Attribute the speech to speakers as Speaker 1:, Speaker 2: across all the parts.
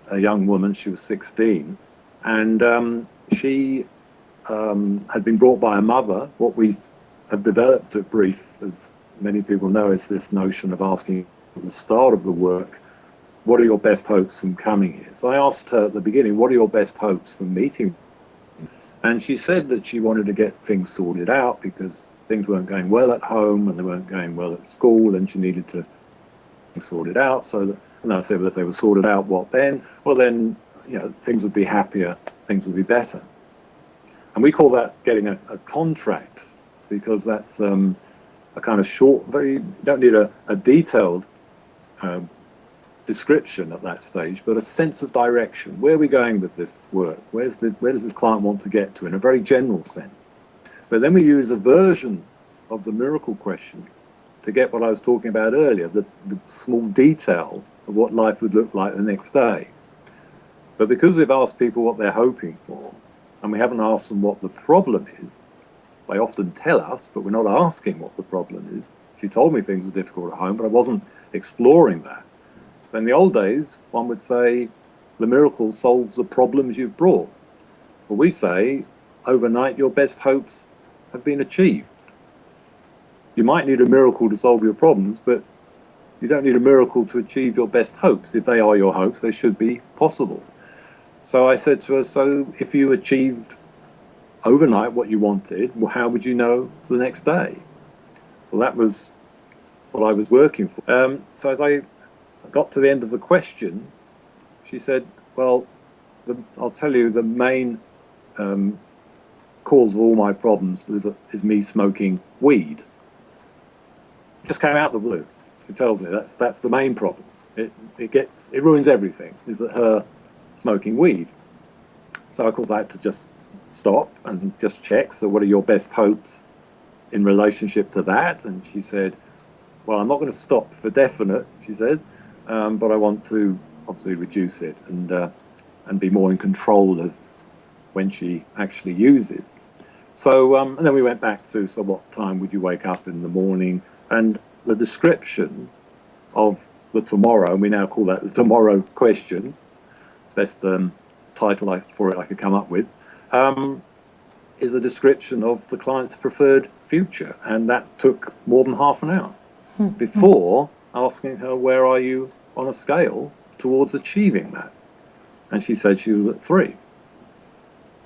Speaker 1: a young woman. She was 16, and she had been brought by a mother. What we have developed at Brief, as many people know, is this notion of asking at the start of the work, what are your best hopes from coming here? So I asked her at the beginning, what are your best hopes from meeting? And she said that she wanted to get things sorted out because things weren't going well at home and they weren't going well at school, and she needed to sort it out. So that, and I said, well, if they were sorted out, what then? Well, then, you know, things would be happier, things would be better. And we call that getting a contract, because that's a kind of short, you don't need a detailed description at that stage, but a sense of direction. Where are we going with this work? Where does this client want to get to, in a very general sense? But then we use a version of the miracle question to get what I was talking about earlier, the small detail of what life would look like the next day. But because we've asked people what they're hoping for, and we haven't asked them what the problem is, they often tell us, but we're not asking what the problem is. She told me things were difficult at home, but I wasn't exploring that. So in the old days, one would say, the miracle solves the problems you've brought. But we say, overnight, your best hopes have been achieved. You might need a miracle to solve your problems, but you don't need a miracle to achieve your best hopes. If they are your hopes, they should be possible. So I said to her, so if you achieved overnight what you wanted, well, how would you know the next day? So that was what I was working for. So as I got to the end of the question, she said, well, I'll tell you, the main cause of all my problems is me smoking weed. It just came out of the blue. She tells me that's the main problem. It ruins everything, is that her smoking weed. So of course I had to just stop and just check, so what are your best hopes in relationship to that? And she said, well, I'm not going to stop for definite, she says, but I want to obviously reduce it and be more in control of when she actually uses. So and then we went back to, so what time would you wake up in the morning? And the description of the tomorrow, and we now call that the tomorrow question, best title for it I could come up with, is a description of the client's preferred future. And that took more than half an hour before asking her, where are you on a scale towards achieving that? And she said she was at 3.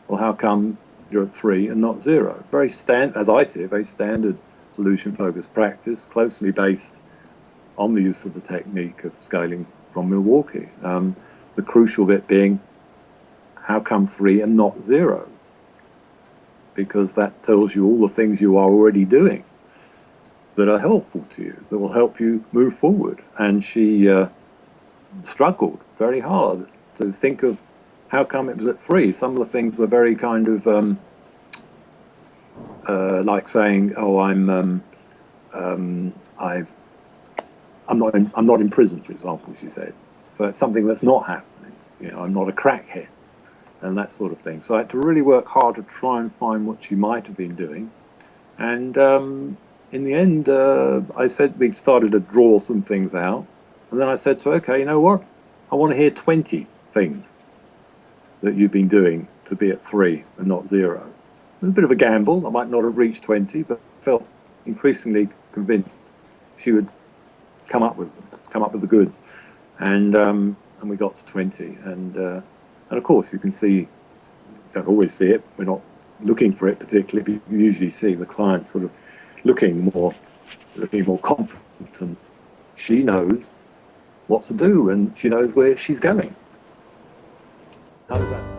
Speaker 1: Well, how come you're at 3 and not 0? Very as I see it, very standard solution-focused practice, closely based on the use of the technique of scaling from Milwaukee. The crucial bit being, how come 3 and not 0? Because that tells you all the things you are already doing that are helpful to you, that will help you move forward. And she struggled very hard to think of how come it was at 3. Some of the things were very kind of like saying, "Oh, I'm not in prison," for example, she said. So it's something that's not happening. You know, I'm not a crackhead, and that sort of thing. So I had to really work hard to try and find what she might have been doing. And in the end, I said, we started to draw some things out. And then I said to her, okay, you know what? I want to hear 20 things that you've been doing to be at 3 and not 0. It was a bit of a gamble. I might not have reached 20, but felt increasingly convinced she would come up with the goods. And we got to 20. And of course, you can see, you don't always see it. We're not looking for it particularly, but you usually see the client sort of looking more confident, and she knows what to do and she knows where she's going. How does that?